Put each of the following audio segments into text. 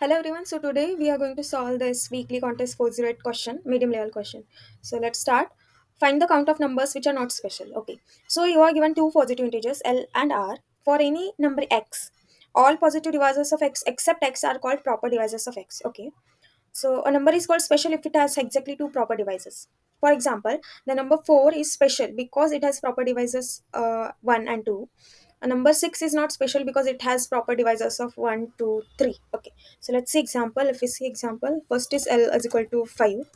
Hello everyone. So today we are going to solve this weekly contest 408 question, medium level question. So let's start. Find the count of numbers which are not special. Okay. So you are given two positive integers L and R for any number x. All positive divisors of x except x are called proper divisors of x. Okay. So a number is called special if it has exactly two proper divisors. For example, the number 4 is special because it has proper divisors 1 and 2. A number 6 is not special because it has proper divisors of 1, 2, 3. Okay, so let's see example. If we see example, first is L is equal to 5.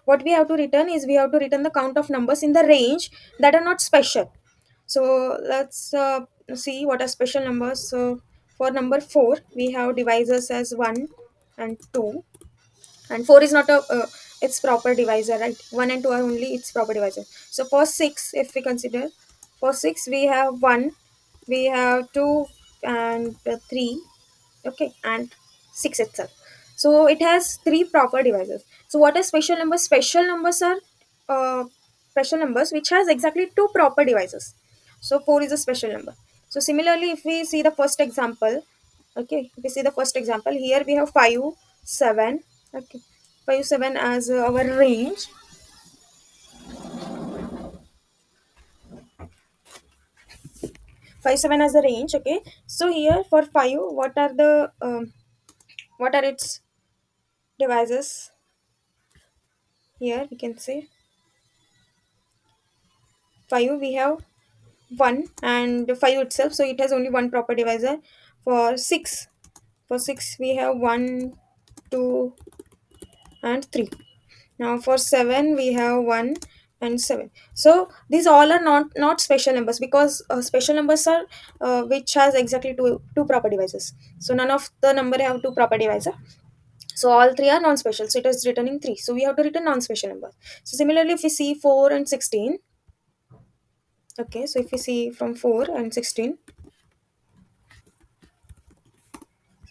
What we have to return is we have to return the count of numbers in the range that are not special. So let's see what are special numbers. So for number 4, we have divisors as 1 and 2, and 4 is not a its proper divisor, right? 1 and 2 are only its proper divisor. So for 6, if we consider, for 6 we have 1, we have 2 and 3, okay, and 6 itself. So it has three proper divisors. So what are special numbers? Special numbers are uh, special numbers which has exactly two proper divisors. So 4 is a special number. So similarly, if we see the first example, okay, if we see the first example, here we have 5, 7, okay, 5, 7 as our range. 5, 7 as a range, okay. So here for 5, what are its divisors? Here we can say 5 we have 1 and 5 itself, so it has only one proper divisor. For 6, for 6 we have 1, 2 and 3. Now for 7 we have 1 and 7. So these all are not special numbers because special numbers are which has exactly two proper divisors. So none of the number have two proper divisor, so all three are non-special, so it is returning 3, so we have to return non-special numbers. So similarly, if we see 4 and 16, okay, so if we see from 4 and 16,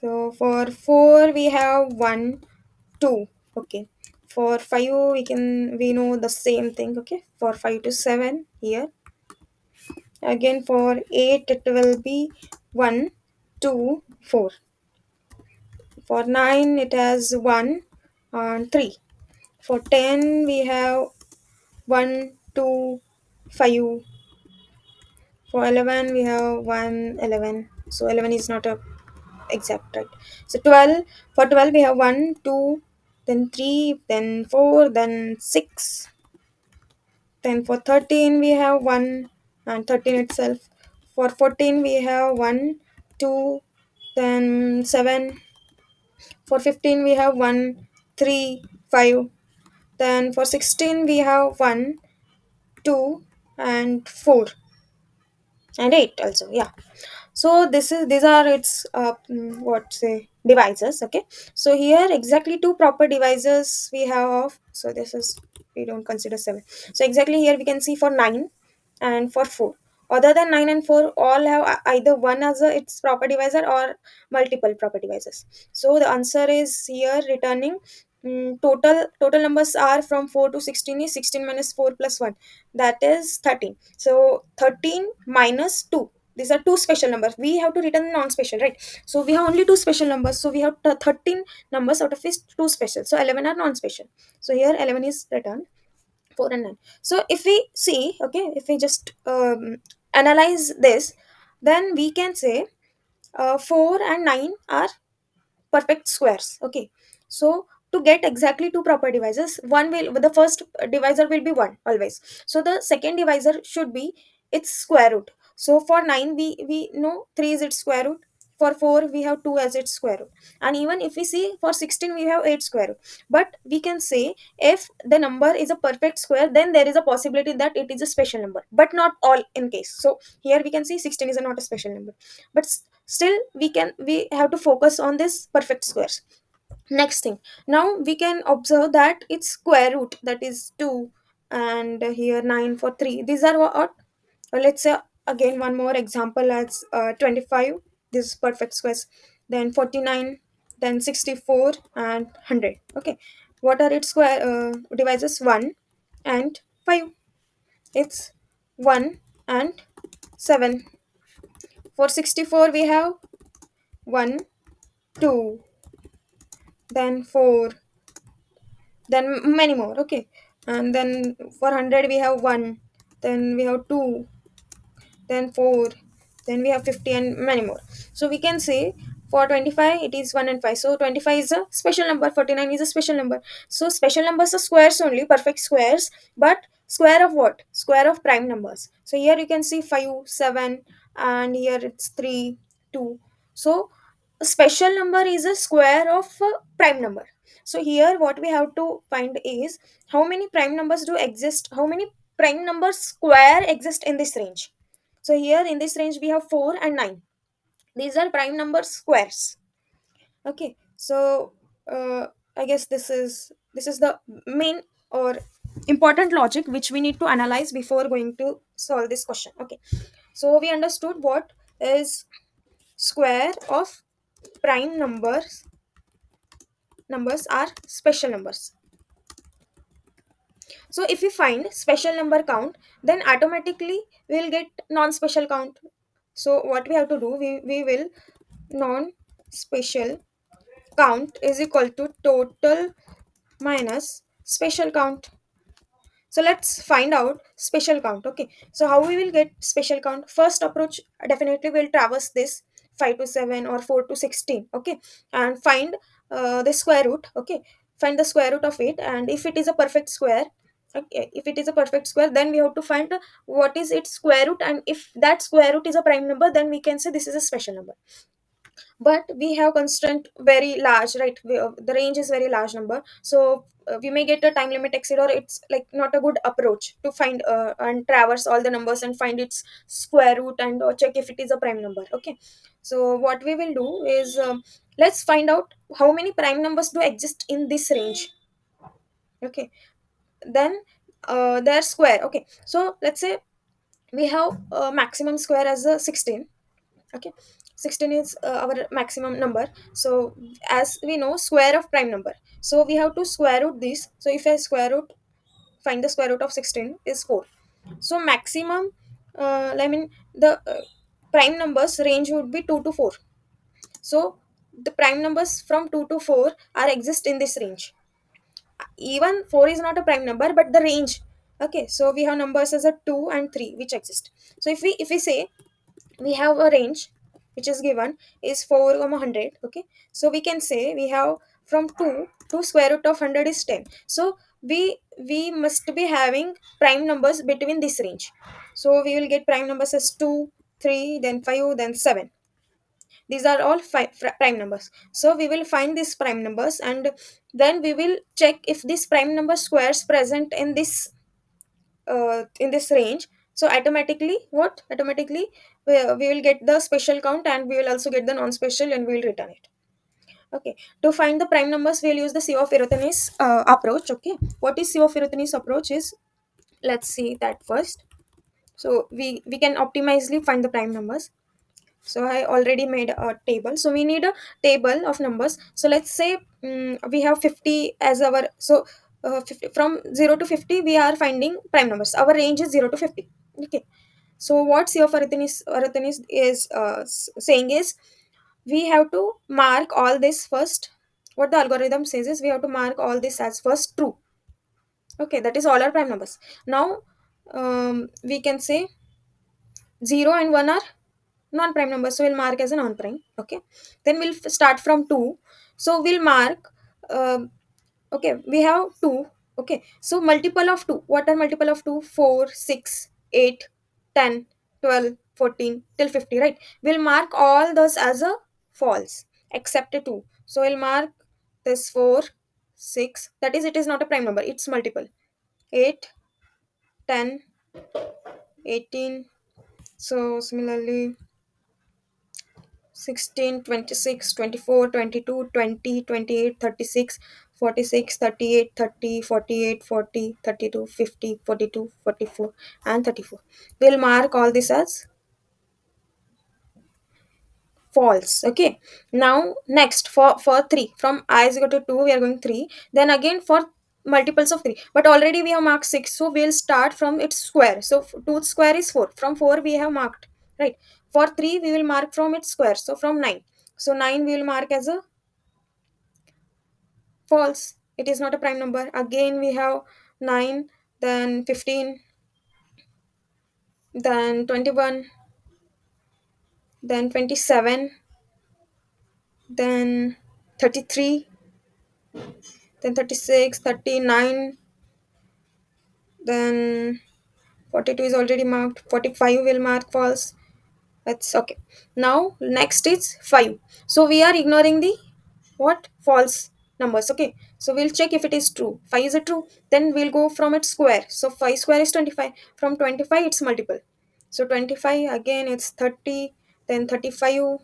so for 4 we have 1, 2, okay. For 5 we know the same thing, okay. For 5 to 7 here, again for 8 it will be 1, 2, 4. For 9 it has 1 and 3. For 10 we have 1, 2, 5. For 11 we have 1, 11. So 11 is not a exact, right? So 12, for 12 we have 1, 2, then 3, then 4, then 6. Then for 13 we have 1 and 13 itself. For 14 we have 1, 2, then 7. For 15 we have 1, 3, 5. Then for 16 we have 1, 2 and 4 and 8 also, yeah. So these are its what say divisors, okay. So here exactly two proper divisors we have of, so this is, we don't consider 7. So exactly here we can see for 9 and for 4. Other than 9 and 4, all have either one as a its proper divisor or multiple proper divisors. So the answer is here returning, total numbers are from 4 to 16 is 16 minus 4 plus 1, that is 13. So 13 minus 2, these are two special numbers, we have to return non-special, right? So we have only two special numbers, so we have 13 numbers, out of which two special, so 11 are non-special. So here 11 is returned, 4 and 9. So if we see, okay, if we just analyze this, then we can say 4 and 9 are perfect squares, okay. So to get exactly two proper divisors, one will, the first divisor will be 1 always, so the second divisor should be its square root. So for 9 we know 3 is its square root. For 4 we have 2 as its square root, and even if we see for 16 we have 8 square root. But we can say if the number is a perfect square, then there is a possibility that it is a special number, but not all in case. So here we can see 16 is not a special number, but still we have to focus on this perfect squares. Next thing, now we can observe that its square root, that is 2, and here 9 for 3, these are what, let's say again one more example as 25, this is perfect squares. Then 49, then 64 and 100, okay. What are its square divisors? 1 and 5, it's 1 and 7. For 64 we have 1, 2. then 4, then many more. Okay, and then for 100 we have 1, then we have 2, then 4, then we have 50 and many more. So we can say for 25 it is 1 and 5, so 25 is a special number, 49 is a special number. So special numbers are squares only, perfect squares, but square of what? Square of prime numbers. So here you can see 5, 7, and here it's 3, 2. So a special number is a square of a prime number. So here what we have to find is how many prime numbers do exist, how many prime numbers square exist in this range. So here in this range we have 4 and 9. These are prime number squares. Okay. So I guess this is the main or important logic which we need to analyze before going to solve this question. Okay. So we understood what is square of prime numbers are special numbers. So if we find special number count, then automatically we'll get non-special count. So what we have to do, we will non-special count is equal to total minus special count. So let's find out special count. Okay, so how we will get special count? First approach, definitely will traverse this 5 to 7 or 4 to 16. Okay, and find the square root. Okay, find the square root of it, and if it is a perfect square, okay, if it is a perfect square, then we have to find what is its square root, and if that square root is a prime number, then we can say this is a special number. But we have constraint very large, right? The range is very large number, so we may get a time limit exceed, or it's like not a good approach to find and traverse all the numbers and find its square root and check if it is a prime number. Okay, so what we will do is let's find out how many prime numbers do exist in this range. Okay, then their square. Okay, so let's say we have maximum square as a 16. Okay, 16 is our maximum number. So as we know, square of prime number, so we have to square root this. So if I square root, find the square root of 16 is 4. So maximum, I mean the prime numbers range would be 2 to 4. So the prime numbers from 2 to 4 are exist in this range. Even 4 is not a prime number, but the range. Okay, so we have numbers as a 2 and 3 which exist. So if we say we have a range which is given is 4 comma 100. Okay, so we can say we have from 2 to square root of 100 is 10. So we must be having prime numbers between this range. So we will get prime numbers as 2, 3, then 5, then 7. These are all prime numbers. So we will find these prime numbers, and then we will check if this prime number squares present in this range. So automatically what, automatically we will get the special count, and we will also get the non-special, and we will return it. Okay, to find the prime numbers we'll use the C of Arrhenius approach. Okay, what is C of Arrhenius approach is, let's see that first. So we can optimizely find the prime numbers. So I already made a table, so we need a table of numbers. So let's say we have 50 as our, so 50, from 0 to 50 we are finding prime numbers. Our range is 0 to 50. Okay, so what C of Arrhenius is saying is, we have to mark all this first. What the algorithm says is we have to mark all this as first true. Okay, that is all our prime numbers. Now we can say 0 and 1 are non-prime numbers, so we'll mark as a non-prime. Okay, then we'll start from 2. So we'll mark, okay, we have 2. Okay, so multiple of 2, what are multiple of 2? 4, 6, 8, 10, 12, 14 till 50, right? We'll mark all those as a false except a 2. So we'll mark this 4, 6, that is it is not a prime number, it's multiple. 8, 10, 18. So similarly 16, 26, 24, 22, 20, 28, 36, 46, 38, 30, 48, 40, 32, 50, 42, 44, and 34. We'll mark all this as false. Okay, now next for 3, from I is equal to 2 we are going 3, then again for multiples of 3, but already we have marked 6, so we'll start from its square. So 2 square is 4, from 4 we have marked, right? For 3 we will mark from its square, so from 9. So 9 we will mark as a false, it is not a prime number. Again we have 9, then 15, then 21, then 27, then 33, then 36, 39, then 42 is already marked, 45 will mark false. That's okay. Now next is 5. So we are ignoring the what false numbers. Okay, so we'll check if it is true. 5 is a true, then we'll go from its square. So 5 square is 25. From 25 it's multiple. So 25 again it's 30, then 35,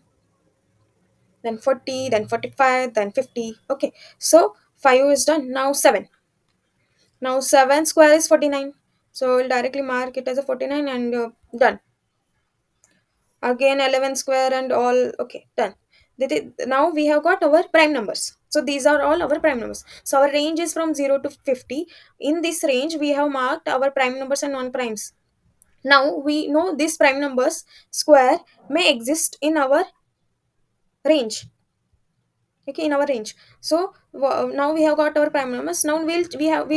then 40, then 45, then 50. Okay, so 5 is done. Now 7. Now 7 square is 49. So we'll directly mark it as a 49 and done. Again 11 square and all. Okay, done. Now we have got our prime numbers. So these are all our prime numbers. So our range is from 0 to 50. In this range we have marked our prime numbers and non-primes. Now we know these prime numbers square may exist in our range. Okay, in our range. So now we have got our prime numbers. Now we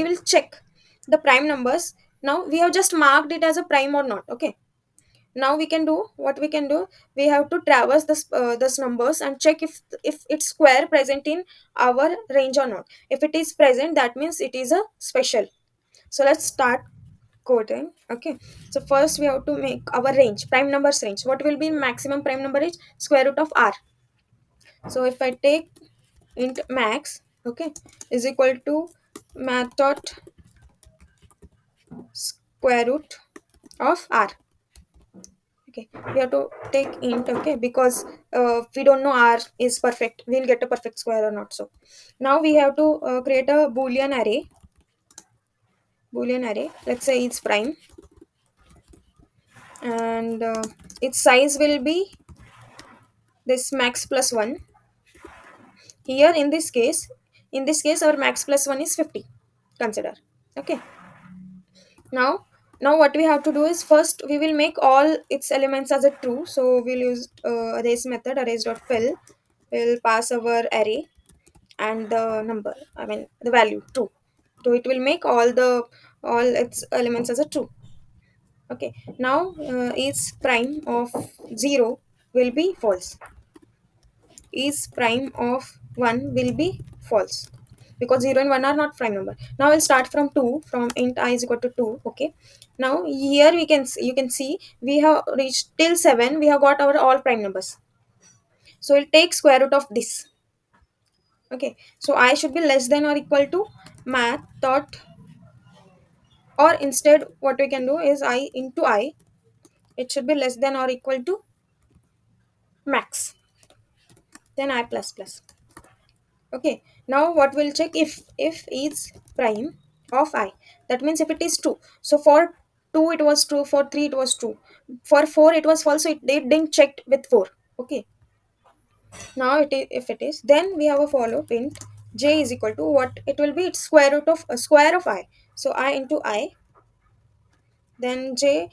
will check the prime numbers. Now we have just marked it as a prime or not. Okay, now we can do what we can do. We have to traverse this numbers and check if it's square present in our range or not. If it is present, that means it is a special. So let's start coding. Okay, so first we have to make our range, prime numbers range. What will be maximum prime number is square root of r. So if I take int max, okay, is equal to math dot square root of r. Okay, we have to take int. Okay, because we don't know r is perfect, we'll get a perfect square or not. So now we have to create a boolean array. Let's say it's prime, and its size will be this max plus 1. Here in this case our max plus 1 is 50, consider. Okay, now what we have to do is first we will make all its elements as a true. So we'll use arrays method, arrays.fill. We'll pass our array and the number, I mean the value true. So it will make all its elements as a true. Okay, now is prime of 0 will be false, is prime of 1 will be false, because 0 and 1 are not prime number. Now we'll start from 2, from int I is equal to 2. Okay, now here you can see we have reached till 7. We have got our all prime numbers. So we'll take square root of this. Okay, so I should be less than or equal to math dot, or instead what we can do is I into I, it should be less than or equal to max, then I plus plus. Okay, now what we'll check, if is prime of I, that means if it is true. So for 2 it was true, for 3 it was true, for 4 it was false, so they didn't check with 4. Okay, now if it is, then we have a follow int j is equal to what it will be, it's square root of a square of I. So I into I, then j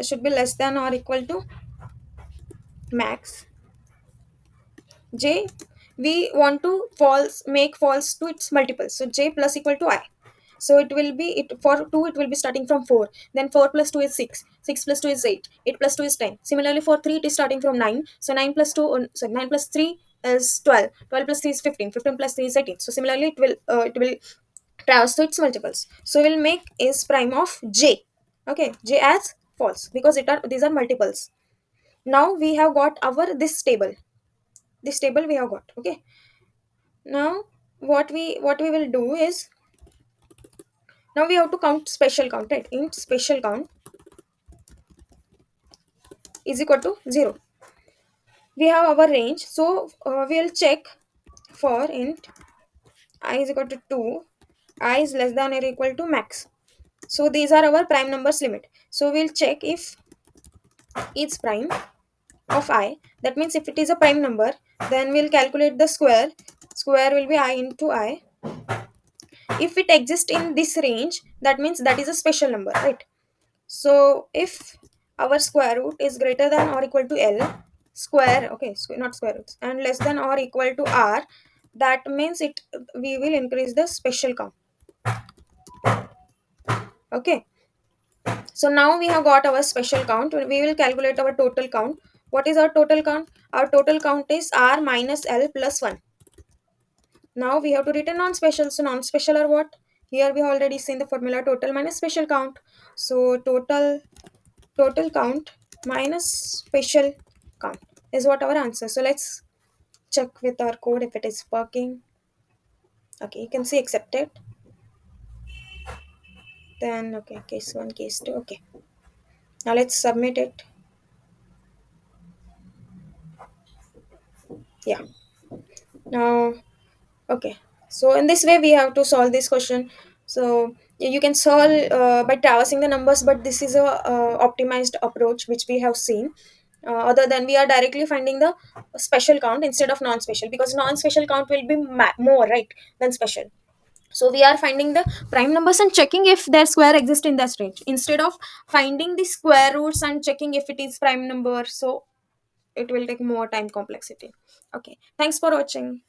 should be less than or equal to max. J, we want to make false to its multiple, so j plus equal to I. So it will be, it for 2 it will be starting from 4, then 4 plus 2 is 6, 6 plus 2 is 8, 8 plus 2 is 10. Similarly for 3 it is starting from 9, so 9 plus 2 so 9 plus 3 is 12, 12 plus 3 is 15, 15 plus 3 is 18. So similarly it will traverse to its multiples. So we'll make is prime of j. Okay, j as false, because these are multiples. Now we have got our this table we have got. Okay, now what we will do is, now we have to count special count, right? Int special count is equal to 0. We have our range, so we'll check for int I is equal to 2, I is less than or equal to max. So these are our prime numbers limit. So we'll check if it's prime of I, that means if it is a prime number, then we'll calculate the square will be I into I. If it exists in this range, that means that is a special number, right? So if our square root is greater than or equal to L square, okay, not square roots, and less than or equal to R, that means it we will increase the special count. Okay, so now we have got our special count. We will calculate our total count. What is our total count? Our total count is r minus l plus 1. Now we have to write a non-special. So non-special are what? Here we have already seen the formula, total minus special count. So total count minus special count is what our answer. So let's check with our code if it is working. Okay, you can see accepted. Then okay, case 1, case 2. Okay, now let's submit it. Yeah. Now okay, so in this way we have to solve this question. So you can solve by traversing the numbers, but this is a optimized approach which we have seen. Other than we are directly finding the special count instead of non-special, because non-special count will be more right than special. So we are finding the prime numbers and checking if their square exists in that range instead of finding the square roots and checking if it is prime number. So it will take more time complexity. Okay, thanks for watching.